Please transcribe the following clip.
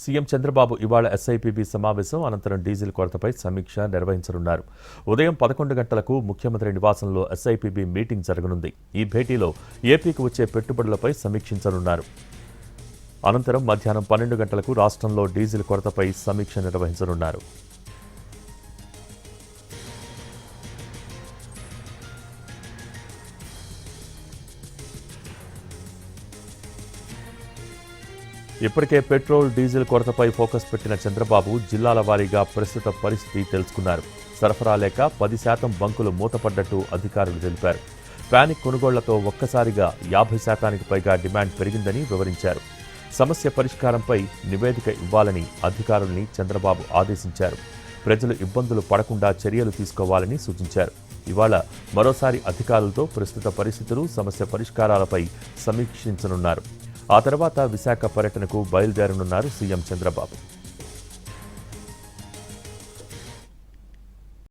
CM Chandrababu ఇవాళ SIPB సమావేశం అనంతరం డీజిల్ కొరతపై సమీక్ష నిర్వహించనున్నారు. ఉదయం 11 గంటలకు ముఖ్యమంత్రి నివాసంలో ఎస్ఐపిబి మీటింగ్ జరగనుంది. ఈ భేటీలో ఏపీకి వచ్చే పెట్టుబడులపై సమీక్షించనున్నారు. అనంతరం మధ్యాహ్నం 12 గంటలకు రాష్ట్రంలో డీజిల్ కొరతపై సమీక్ష నిర్వహించనున్నారు. ఇప్పటికే పెట్రోల్, డీజిల్ కొరతపై ఫోకస్ పెట్టిన చంద్రబాబు జిల్లాల వారీగా ప్రస్తుత పరిస్థితి తెలుసుకున్నారు. సరఫరా లేక 10% బంకులు మూతపడ్డట్టు అధికారులు తెలిపారు. పానిక్ కొనుగోళ్లతో ఒక్కసారిగా 50%కి పైగా డిమాండ్ పెరిగిందని వివరించారు. సమస్య పరిష్కారంపై నివేదిక ఇవ్వాలని అధికారుల్ని చంద్రబాబు ఆదేశించారు. ప్రజలు ఇబ్బందులు పడకుండా చర్యలు తీసుకోవాలని సూచించారు. ఇవాళ మరోసారి అధికారులతో ప్రస్తుత పరిస్థితులు, సమస్య పరిష్కారాలపై సమీక్షించనున్నారు. ఆ తర్వాత విశాఖ పర్యటనకు బయలుదేరనున్నారు సీఎం చంద్రబాబు.